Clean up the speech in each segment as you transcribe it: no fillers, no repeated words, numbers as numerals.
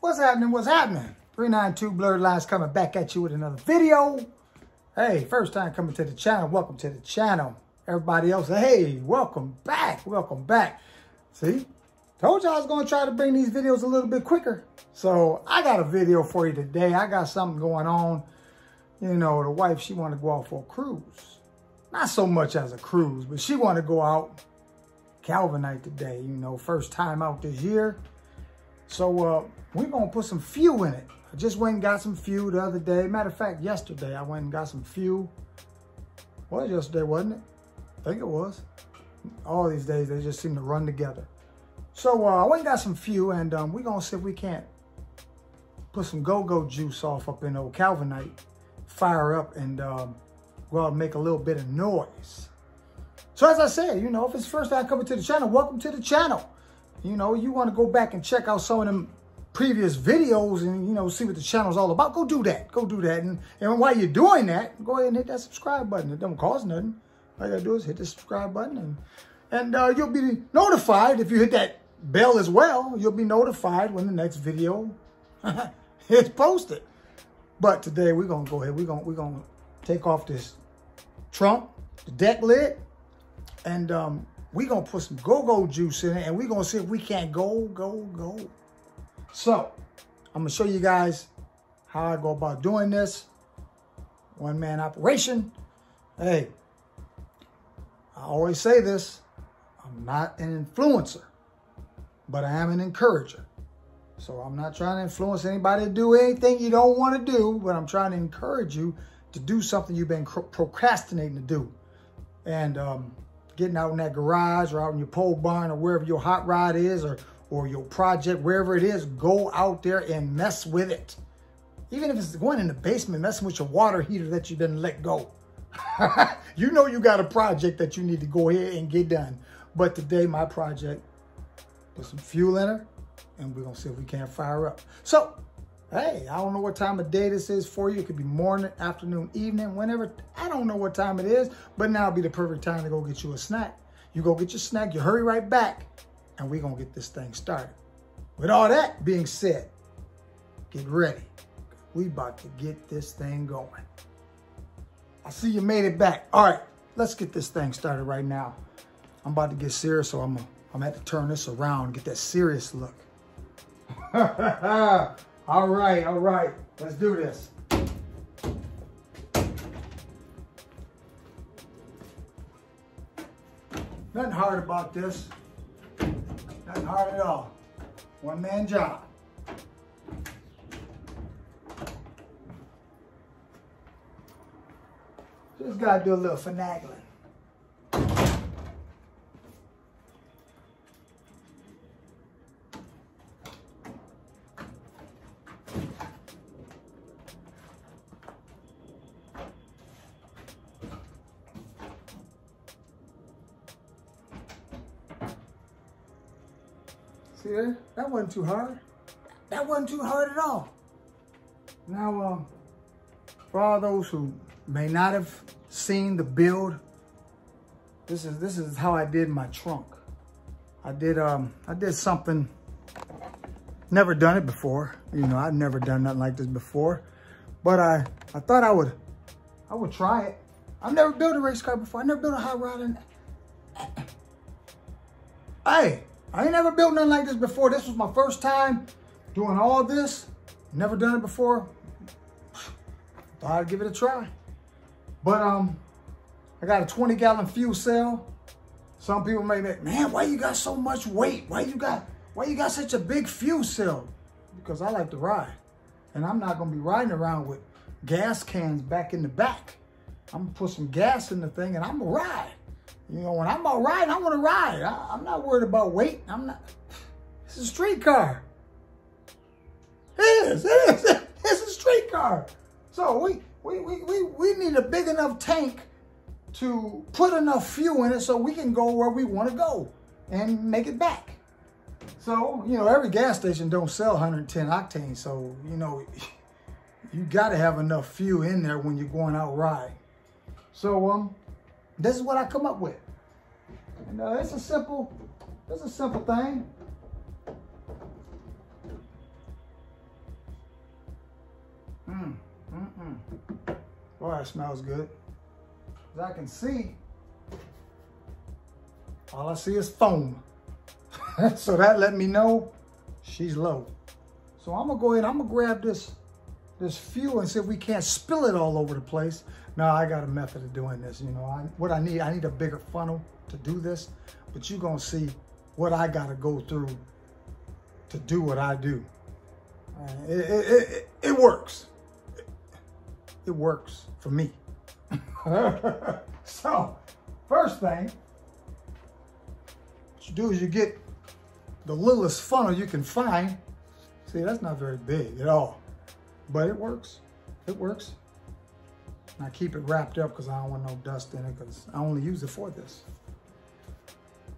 What's happening? What's happening? 392 Blurred Lines coming back at you with another video. Hey, first time coming to the channel, welcome to the channel. Everybody else, hey, welcome back, welcome back. See, told you I was going to try to bring these videos a little bit quicker. So I got a video for you today. I got something going on. You know, the wife, she wanted to go out for a cruise. Not so much as a cruise, but she wanted to go out Calvinite today, you know, first time out this year. So we're going to put some fuel in it. I just went and got some fuel the other day. Matter of fact, yesterday I went and got some fuel. Well, yesterday, wasn't it? I think it was. All these days, they just seem to run together. So I went and got some fuel, and we're going to see if we can't put some go-go juice off up in old Calvinite, fire up, and go out and make a little bit of noise. So as I said, you know, if it's the first time coming to the channel, welcome to the channel. You know, you want to go back and check out some of them previous videos and, you know, see what the channel's all about, go do that. Go do that. And while you're doing that, go ahead and hit that subscribe button. It don't cost nothing. All you got to do is hit the subscribe button. And you'll be notified if you hit that bell as well. You'll be notified when the next video is posted. But today we're going to go ahead. We're going to take off this trunk, the deck lid. And we're going to put some go-go juice in it, and we're going to see if we can't go. So, I'm going to show you guys how I go about doing this. One-man operation. Hey, I always say this. I'm not an influencer, but I am an encourager. So, I'm not trying to influence anybody to do anything you don't want to do, but I'm trying to encourage you to do something you've been procrastinating to do. And getting out in that garage or out in your pole barn or wherever your hot rod is or your project, wherever it is, go out there and mess with it. Even if it's going in the basement, messing with your water heater that you didn't let go. You know you got a project that you need to go ahead and get done. But today, my project, put some fuel in her, and we're going to see if we can't fire up. So, hey, I don't know what time of day this is for you. It could be morning, afternoon, evening, whenever. I don't know what time it is, but now would be the perfect time to go get you a snack. You go get your snack, you hurry right back, and we're going to get this thing started. With all that being said, get ready. We about to get this thing going. I see you made it back. All right, let's get this thing started right now. I'm about to get serious, so I'm going to have to turn this around and get that serious look. All right. Let's do this. Nothing hard about this. Nothing hard at all. One-man job. Just got to do a little finagling. See there? That wasn't too hard. That wasn't too hard at all. Now, for all those who may not have seen the build, this is how I did my trunk. I did something, never done it before. You know, I've never done nothing like this before. But I thought I would try it. I've never built a race car before. I never built a hot rod. Hey, I ain't never built nothing like this before. This was my first time doing all this. Never done it before. Thought I'd give it a try. But I got a 20-gallon fuel cell. Some people may be, man, why you got so much weight? Why you got such a big fuel cell? Because I like to ride. And I'm not gonna be riding around with gas cans back in the back. I'm gonna put some gas in the thing and I'm gonna ride. You know, when I'm out riding, I want to ride. I'm not worried about weight. It's a street car. It is. It's a street car. So we need a big enough tank to put enough fuel in it so we can go where we want to go and make it back. So, you know, every gas station don't sell 110 octane. So, you know, you got to have enough fuel in there when you're going out riding. So, this is what I come up with. And it's a simple thing. Boy, that smells good. As I can see, all I see is foam. So that let me know she's low. So I'm gonna go ahead, I'm gonna grab this fuel and see if we can't spill it all over the place. Now I got a method of doing this, you know. What I need a bigger funnel to do this, but you're gonna see what I gotta go through to do what I do. It works. It works for me. So, first thing, what you do is you get the littlest funnel you can find. See, that's not very big at all, but it works. It works. And I keep it wrapped up because I don't want no dust in it because I only use it for this.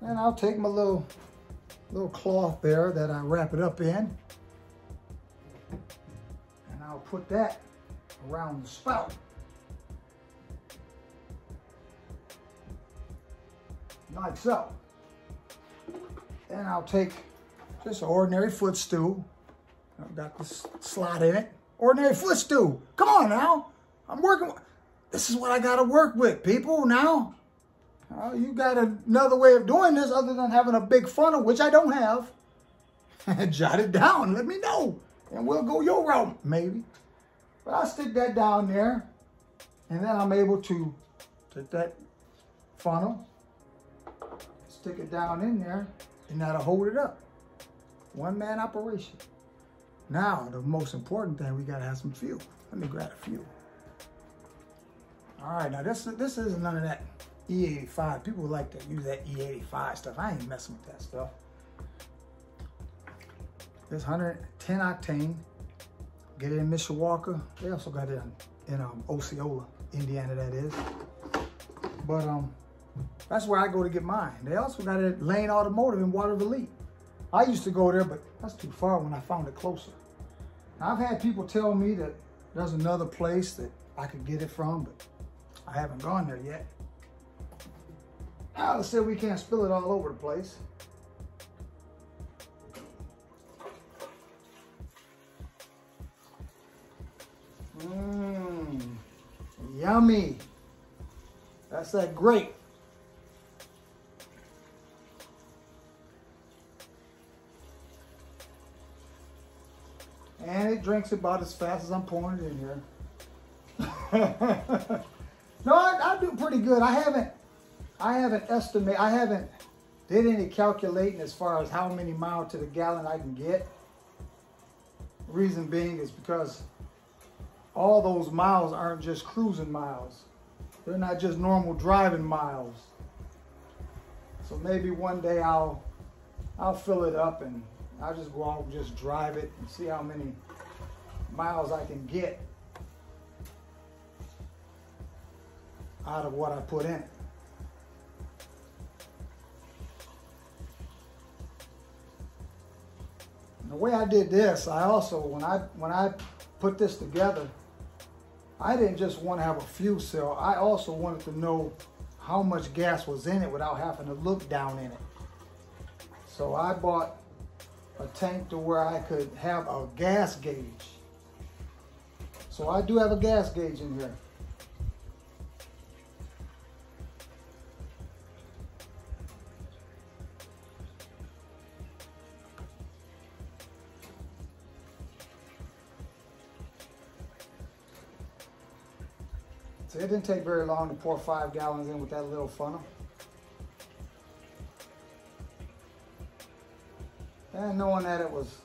And I'll take my little cloth there that I wrap it up in, and I'll put that around the spout. Like so. Then I'll take just an ordinary footstool. I've got this slot in it. Ordinary footstool. Come on now. I'm working. This is what I got to work with, people, now. You got another way of doing this other than having a big funnel, which I don't have. Jot it down. Let me know. And we'll go your route, maybe. But I'll stick that down there. And then I'm able to take that funnel, stick it down in there, and that'll hold it up. One-man operation. Now, the most important thing, we got to have some fuel. Let me grab a fuel. All right, now this isn't none of that E85. People like to use that E85 stuff. I ain't messing with that stuff. This 110 octane. Get it in Mishawaka. They also got it in Osceola, Indiana, that is. But that's where I go to get mine. They also got it at Lane Automotive in Waterville. I used to go there, but that's too far when I found it closer. Now, I've had people tell me that there's another place that I could get it from, but I haven't gone there yet. Now, let's say we can't spill it all over the place. Yummy. That's that grape. And it drinks about as fast as I'm pouring it in here. No, I do pretty good. I haven't did any calculating as far as how many miles to the gallon I can get. Reason being is because all those miles aren't just cruising miles. They're not just normal driving miles. So maybe one day I'll fill it up and I'll just go out and just drive it and see how many miles I can get out of what I put in it. And the way I did this, I also, when I put this together, I didn't just want to have a fuel cell. I also wanted to know how much gas was in it without having to look down in it. So I bought a tank to where I could have a gas gauge. So I do have a gas gauge in here. So it didn't take very long to pour 5 gallons in with that little funnel. And knowing it was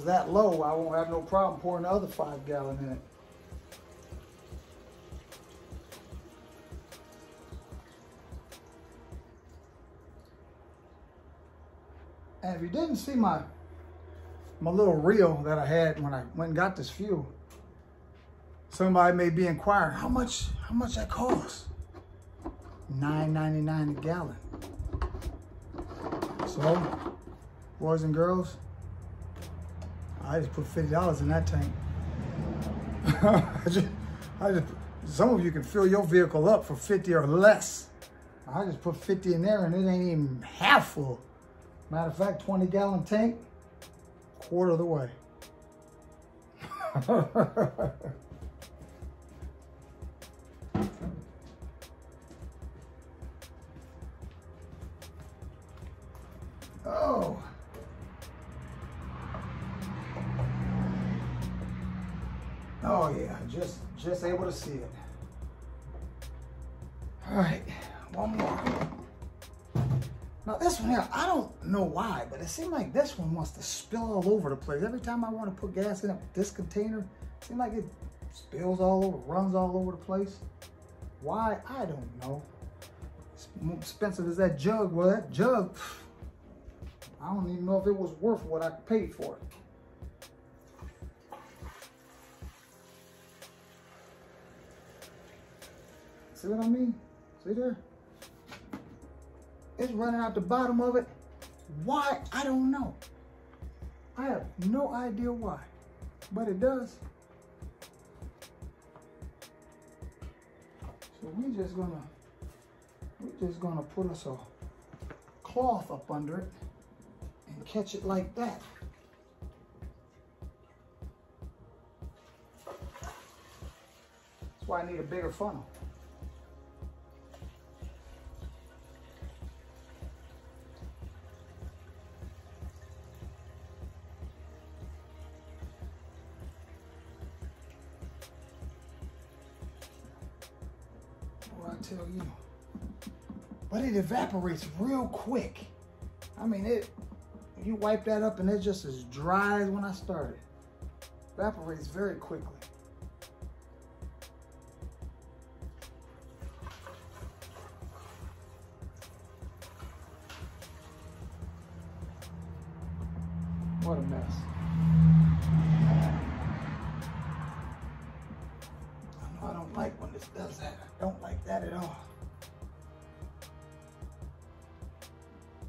that low, I won't have no problem pouring the other 5 gallons in it. And if you didn't see my little reel that I had when I went and got this fuel, somebody may be inquiring, how much that costs? $9.99 a gallon. So, boys and girls, I just put $50 in that tank. Some of you can fill your vehicle up for 50 or less. I just put 50 in there and it ain't even half full. Matter of fact, 20-gallon tank, quarter of the way. Oh. Oh yeah, just able to see it. All right, one more. Now this one here, I don't know why, but it seems like this one wants to spill all over the place. Every time I want to put gas in this container, it seems like it spills all over, runs all over the place. Why? I don't know. As expensive as that jug, well, that jug, I don't even know if it was worth what I paid for it. See what I mean? See there? It's running out the bottom of it. Why? I don't know. I have no idea why, but it does. So we're just gonna put us a cloth up under it and catch it like that. That's why I need a bigger funnel. I tell you, but it evaporates real quick. I mean, you wipe that up and it's just as dry as when I started. Evaporates very quickly. What a mess. I don't like when this does that. I don't like that at all.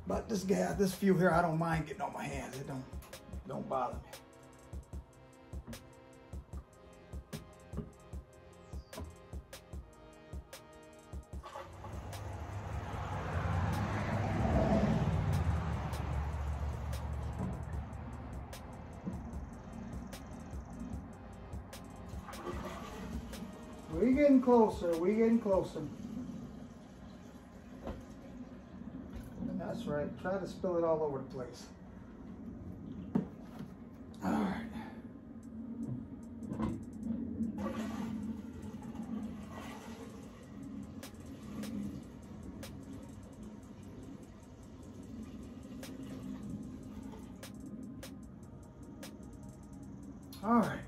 But this gas, this fuel here, I don't mind getting on my hands. It don't bother me. We getting closer, we getting closer. And that's right, try to spill it all over the place. All right. All right.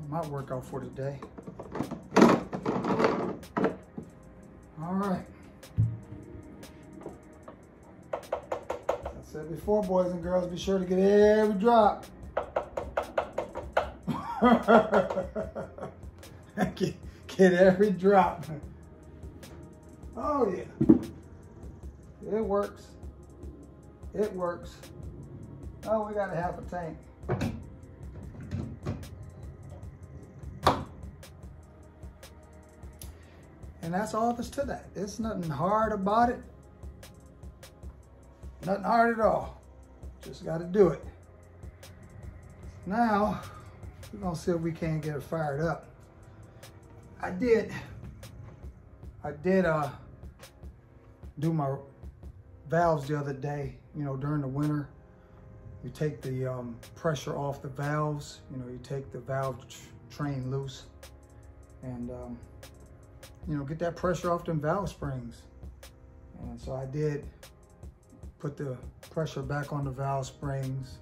My workout for today. All right. As I said before, boys and girls, be sure to get every drop. get every drop. Oh yeah. It works. It works. Oh, we got a half a tank. And that's all there's to that. There's nothing hard about it. Nothing hard at all. Just got to do it. Now, we're going to see if we can get it fired up. I did do my valves the other day, you know, during the winter. You take the pressure off the valves, you know, you take the valve train loose and, you know, get that pressure off them valve springs. And so I did put the pressure back on the valve springs,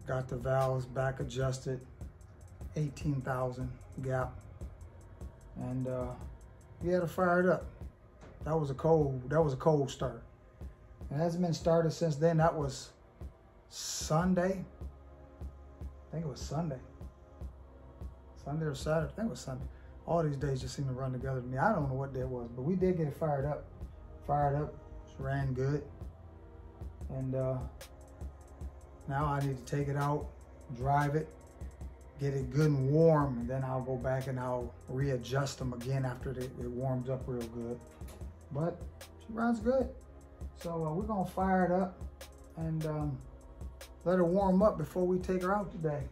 got the valves back adjusted, 18,000 gap, and we had to fire it up. That was a cold start. It hasn't been started since then. That was Sunday. I think it was Sunday. Sunday or Saturday, I think it was Sunday. All these days just seem to run together to me. I don't know what day it was, but we did get it fired up. Just ran good. And now I need to take it out, drive it, get it good and warm, and then I'll go back and I'll readjust them again after it warms up real good. But she runs good. So we're gonna fire it up and let her warm up before we take her out today.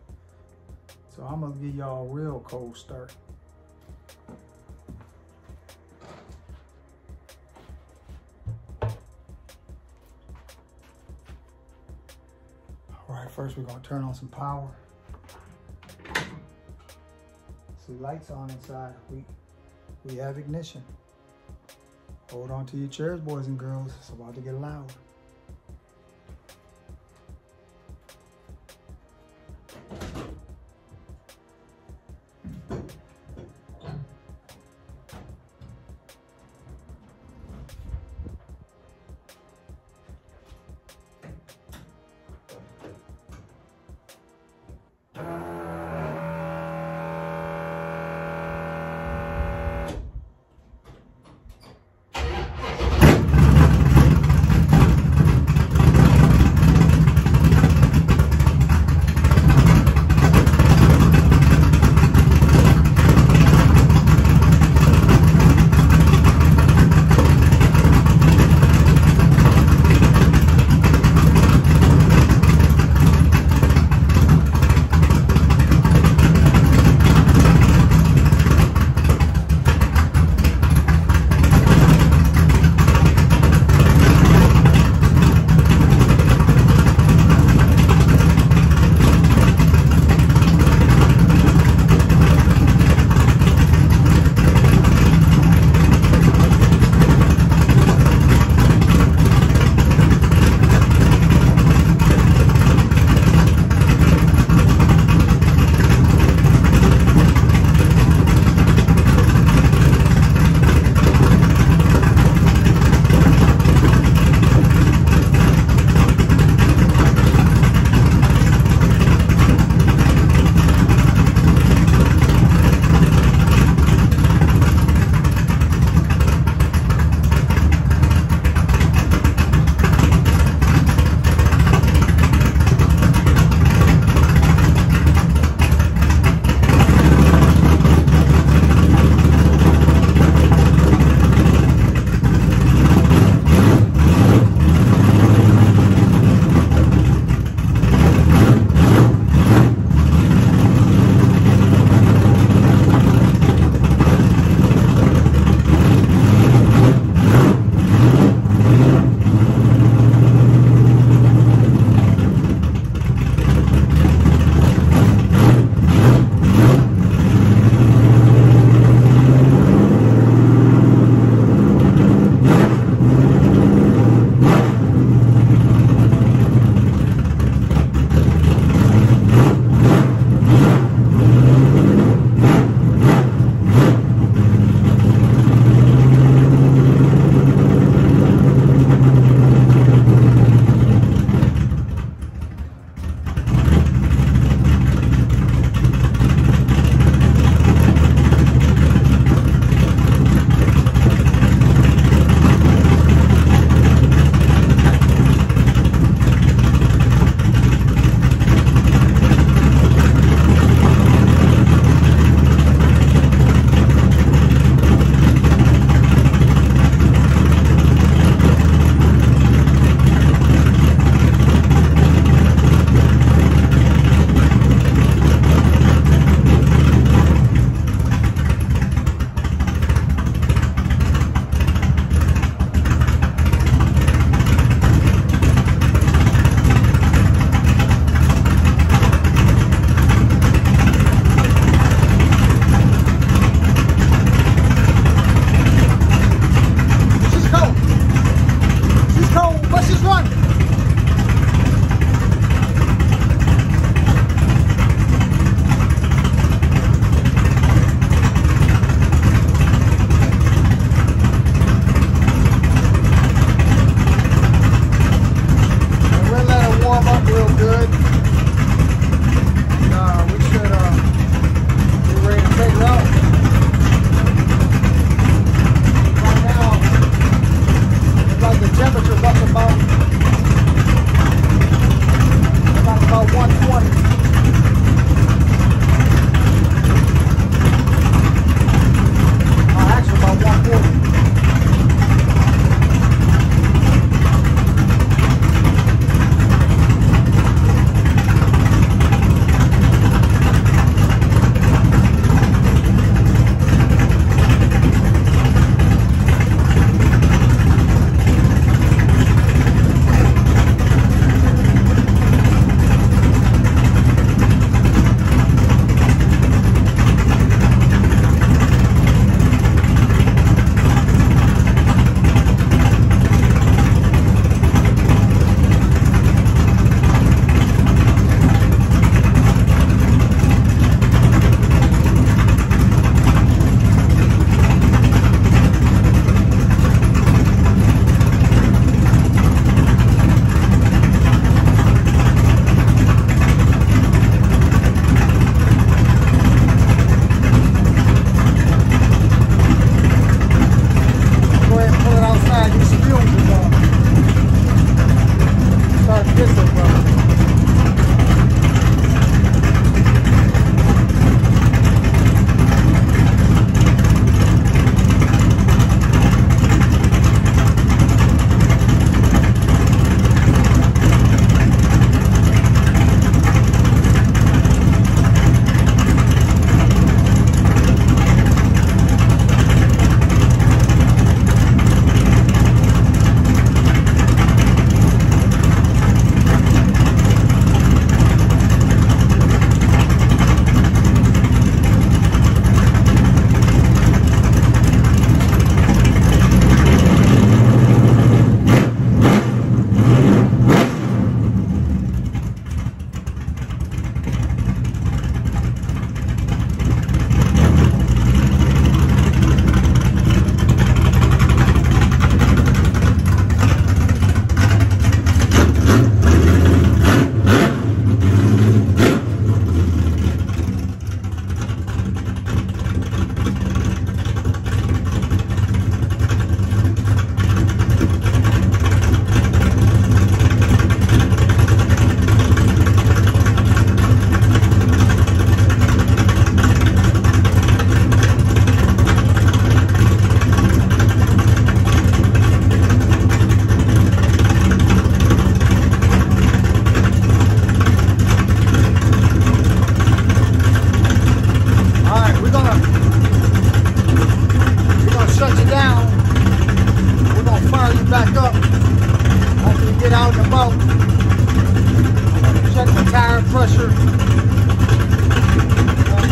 So I'm gonna give y'all a real cold start. All right, first we're gonna turn on some power. See, lights on inside. We have ignition. Hold on to your chairs, boys and girls. It's about to get loud.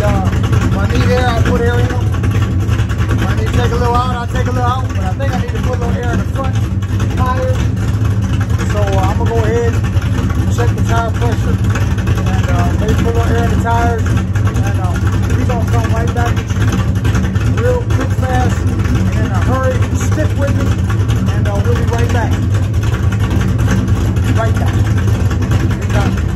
if I need air, I'll put air in them. If I need to take a little out, I'll take a little out. But I think I need to put a little air in the front tires. So I'm going to go ahead and check the tire pressure. And maybe put a little air in the tires. And we're going to come right back at you real quick, fast. And in a hurry, stick with me. And we'll be right back. Right back. Exactly.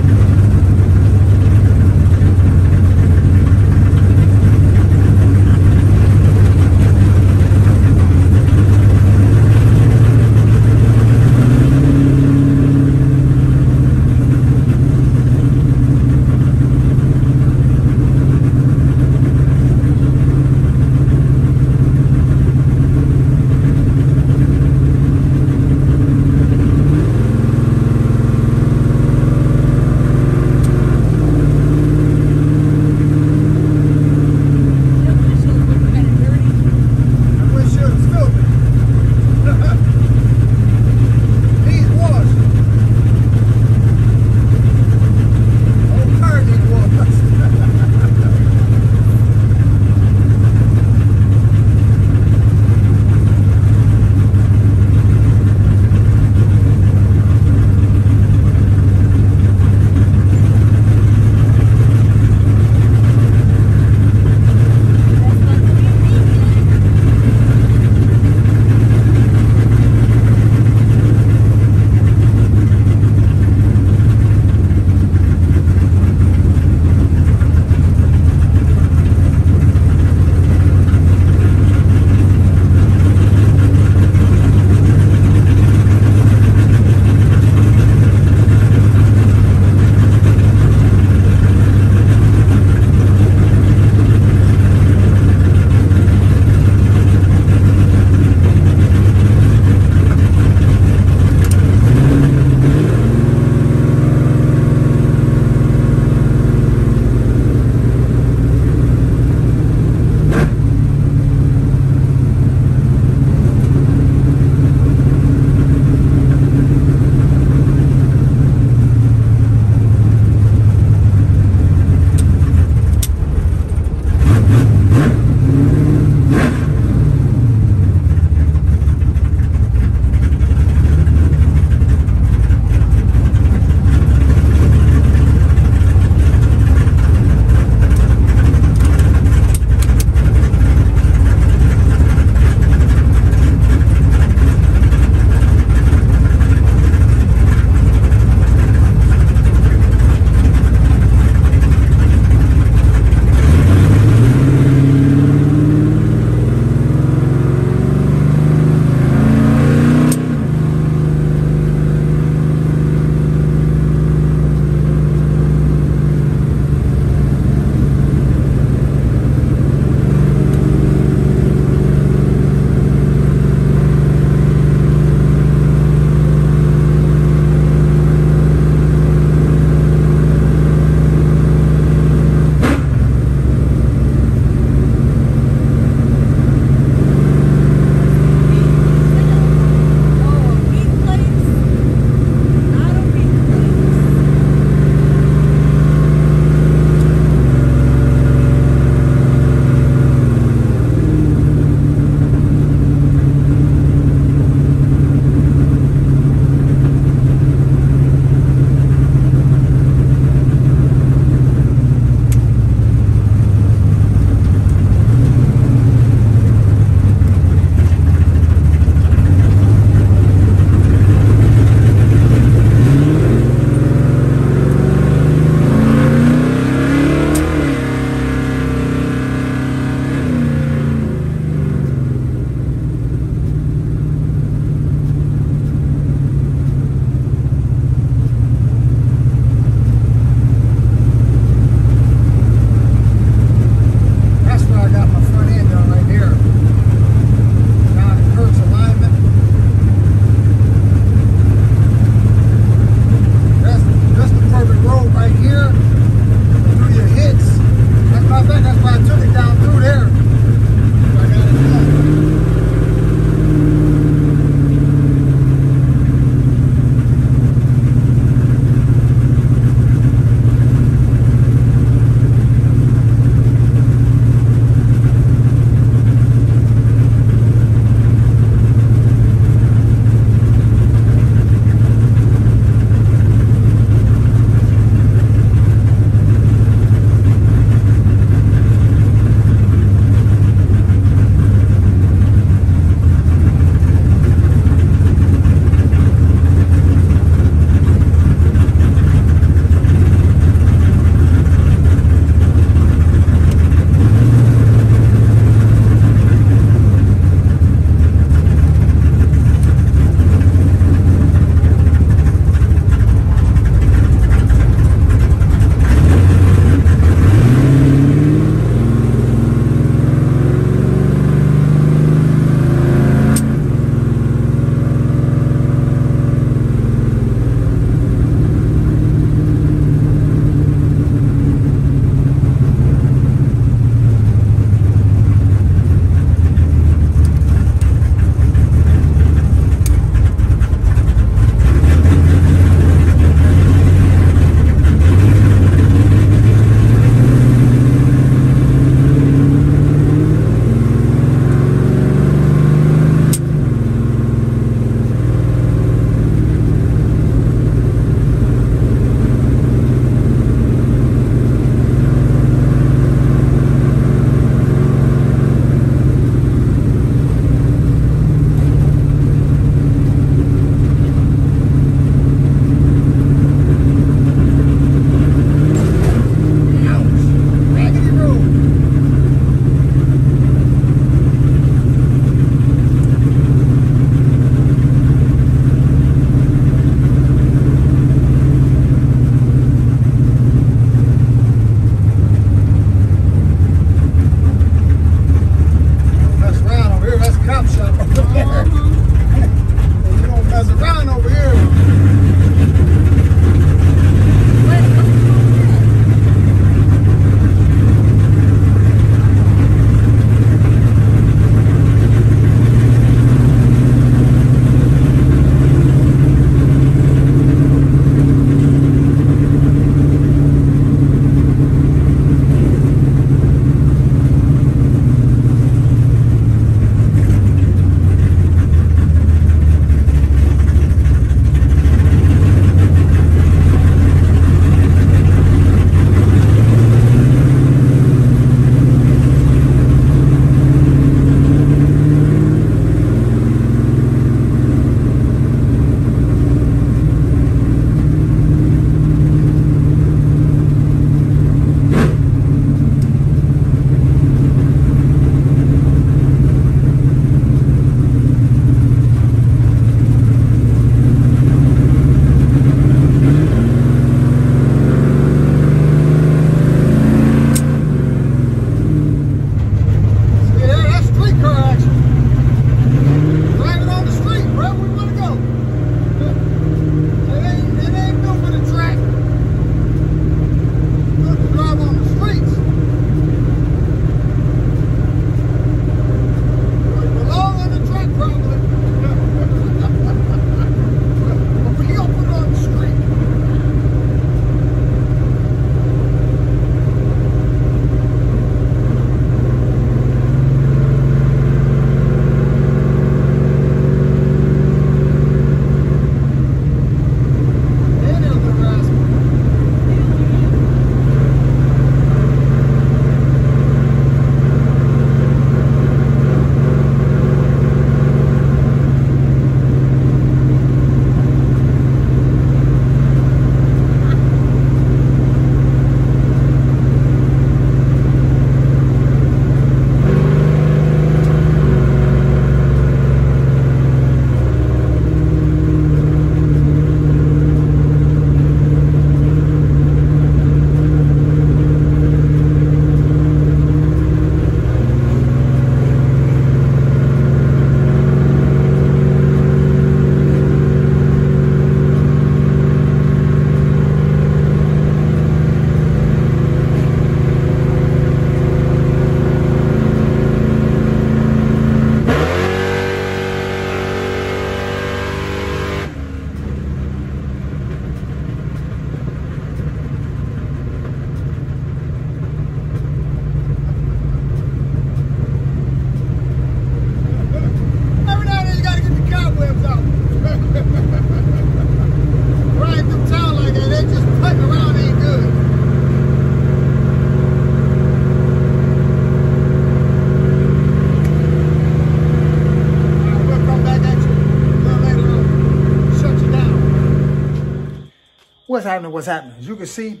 what's happening? As you can see,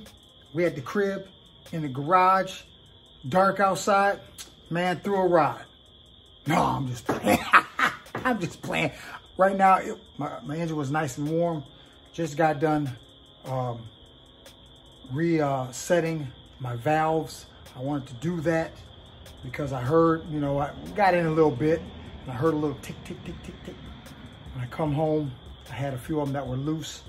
we had the crib in the garage, dark outside. Man threw a rod. No, I'm just playing. I'm just playing. Right now, my engine was nice and warm. Just got done resetting my valves. I wanted to do that because I heard, you know, I got in a little bit and I heard a little tick, tick, tick, tick, tick. When I come home, I had a few of them that were loose.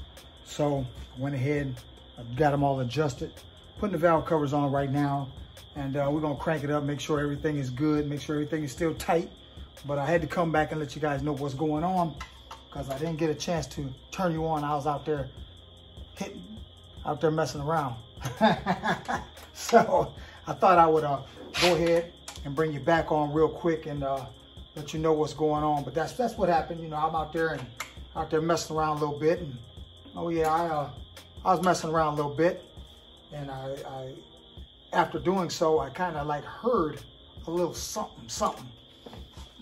So I went ahead, I got them all adjusted, putting the valve covers on right now. And we're gonna crank it up, make sure everything is good, make sure everything is still tight. But I had to come back and let you guys know what's going on because I didn't get a chance to turn you on. I was out there messing around. So I thought I would go ahead and bring you back on real quick and let you know what's going on. But that's what happened. You know, I'm out there messing around a little bit. And oh yeah, I was messing around a little bit, and I after doing so, I kind of like heard a little something.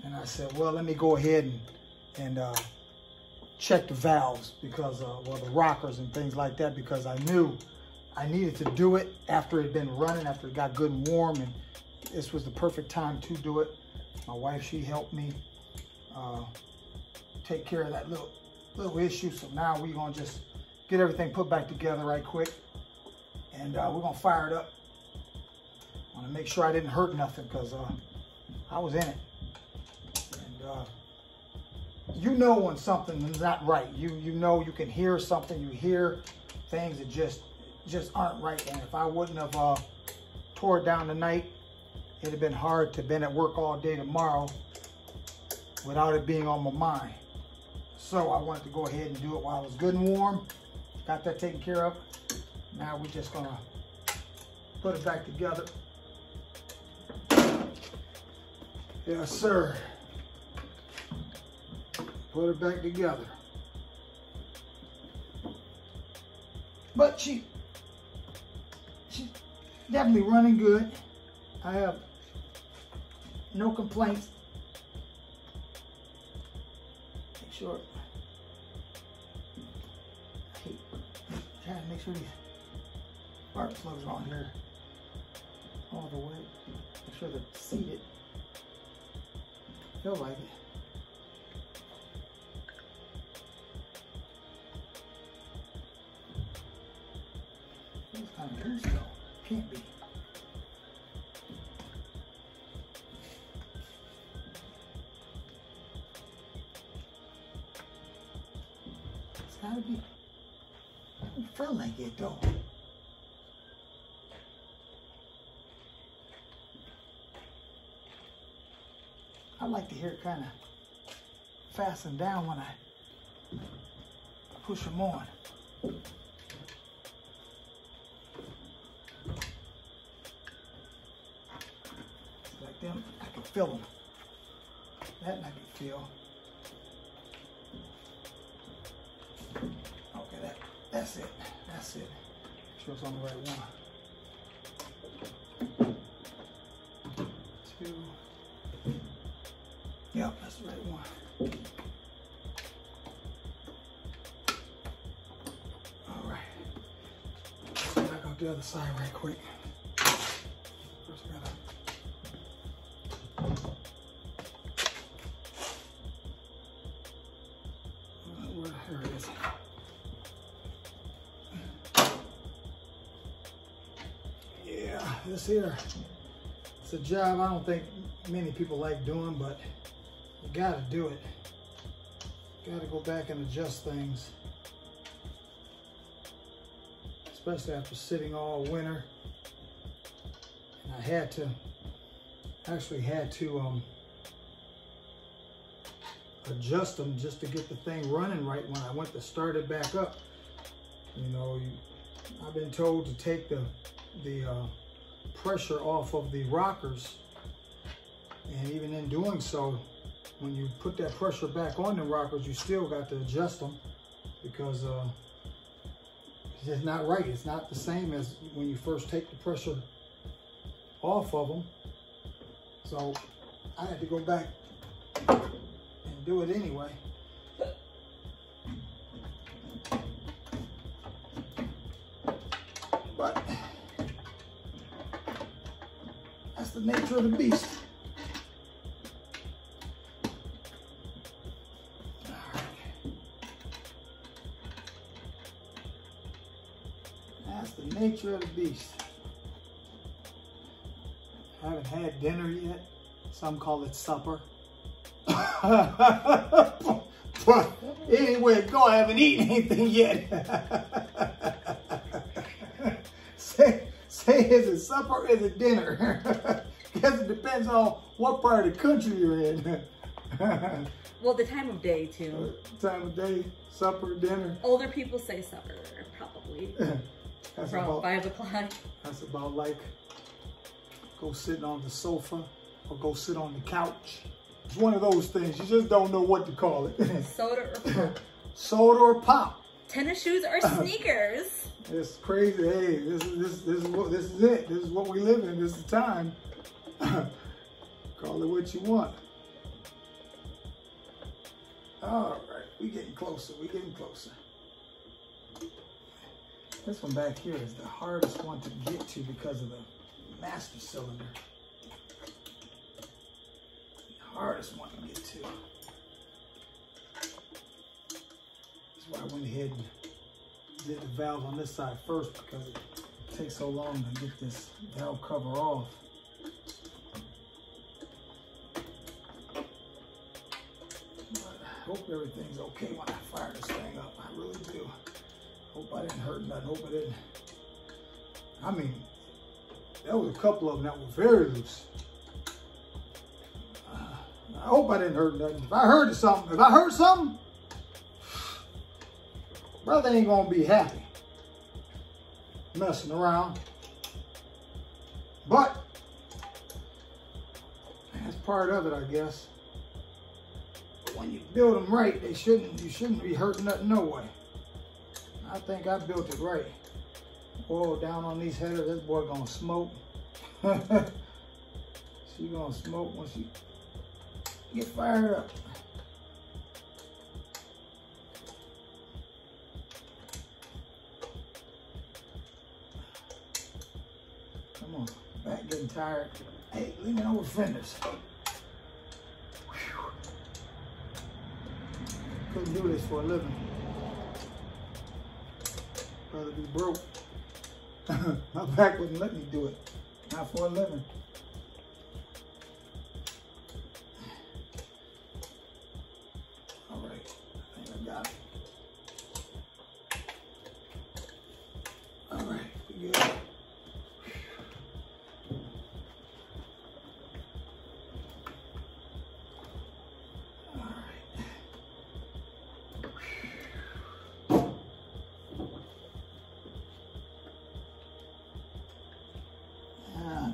And I said, well, let me go ahead and check the valves because, well, the rockers and things like that, because I knew I needed to do it after it had been running, after it got good and warm, and this was the perfect time to do it. My wife, she helped me take care of that little issue. So now we're gonna just get everything put back together right quick, and we're gonna fire it up. I wanna make sure I didn't hurt nothing because I was in it. You know when something is not right. You know, you can hear something. You hear things that just aren't right. And if I wouldn't have tore it down tonight, it'd have been hard to been at work all day tomorrow without it being on my mind. So I wanted to go ahead and do it while it was good and warm. Got that taken care of. Now we're just gonna put it back together. Yes, sir. Put it back together. But she's definitely running good. I have no complaints. Make sure. Trying to make sure these spark plugs are on here all the way. Make sure they're seated. Feel like it. It's kind of loose though. Can't be. It's gotta be. I don't feel like it though. I like to hear it kind of fasten down when I push them on. Like them, I can feel them. That I can feel. Okay, that's it. That's it. Make sure it's on the right one. 2. Yep, that's the right one. All right. Let's go back on the other side right quick. First, I gotta. There it is. Yeah, this here. It's a job I don't think many people like doing, but you gotta do it. Gotta go back and adjust things. Especially after sitting all winter. And I had to adjust them just to get the thing running right when I went to start it back up. You know, I've been told to take the pressure off of the rockers. And even in doing so, when you put that pressure back on the rockers, you still got to adjust them because it's just not right. It's not the same as when you first take the pressure off of them. So I had to go back and do it anyway. the nature of the beast. That's the nature of the beast. I haven't had dinner yet. Some call it supper. But anyway, go, I haven't eaten anything yet. say, is it supper or is it dinner? Guess it depends on what part of the country you're in. Well, the time of day too. Time of day, supper, dinner. Older people say supper, probably. That's around about 5 o'clock. That's about like go sitting on the sofa or go sit on the couch. It's one of those things. You just don't know what to call it. Soda or pop. Soda or pop. Tennis shoes or sneakers. It's crazy. Hey, this is it. This is what we live in. This is the time. Call it what you want. All right, we getting closer. We getting closer. This one back here is the hardest one to get to because of the master cylinder. The hardest one to get to. That's why I went ahead and did the valve on this side first, because it takes so long to get this valve cover off. But I hope everything's okay when I fire this thing up. I really do. Hope I didn't hurt nothing. Hope I didn't. I mean, there was a couple of them that were very loose. I hope I didn't hurt nothing. If I hurt something, brother ain't gonna be happy messing around. But that's part of it, I guess. But when you build them right, you shouldn't be hurting nothing no way. I think I built it right. Oil down on these headers, this boy gonna smoke. She gonna smoke once you get fired up. Come on, back getting tired. Hey, leaning over fenders. Whew. Couldn't do this for a living. Rather be broke. My back wouldn't let me do it. Not for a living. All right, I think I got it. All right, we good.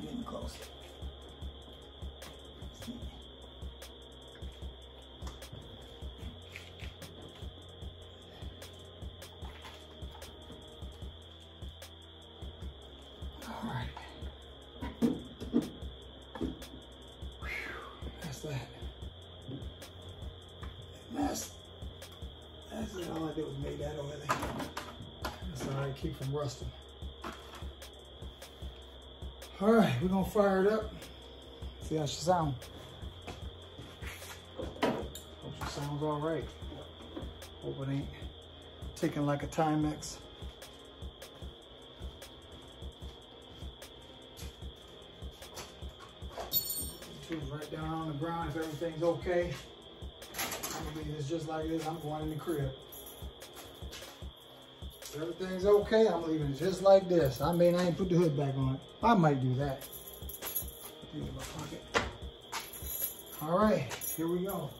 Getting close. All right. Whew. That's that. That's it. All I did was make that over there. That's all right. Keep from rusting. All right, we're gonna fire it up. See how she sound. Hope she sounds all right. Hope it ain't ticking like a Timex. Two's right down on the ground. If everything's okay, I'm gonna leave this just like this. I'm going in the crib. If everything's okay, I'm leaving it just like this. I mean, I ain't put the hood back on it. I might do that. Put these in my pocket. All right, here we go.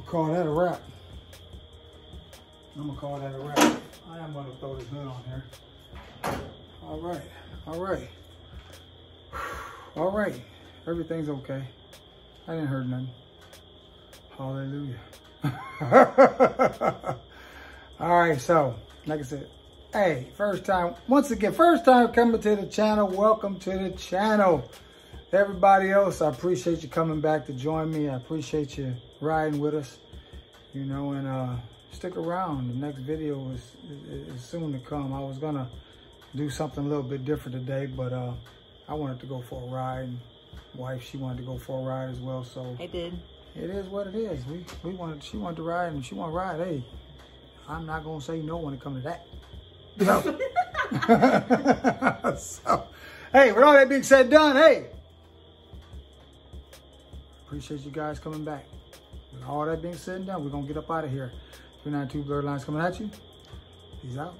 call that a wrap. I'm gonna call that a wrap. I am gonna throw this hood on here. All right, all right, all right. Everything's okay. I didn't hurt nothing. Hallelujah. All right, so like I said, hey, first time coming to the channel. Welcome to the channel. Everybody else, I appreciate you coming back to join me. I appreciate you riding with us, you know, and stick around. The next video is soon to come. I was gonna do something a little bit different today, but I wanted to go for a ride. And wife, she wanted to go for a ride as well, so I did. It is what it is. She wanted to ride, and she want to ride. Hey, I'm not gonna say no when it comes to that. You know? So, hey, with all that being said, done. Hey, appreciate you guys coming back. With all that being said and done, we're gonna get up out of here. 392 Blurred Lines coming at you. Peace out.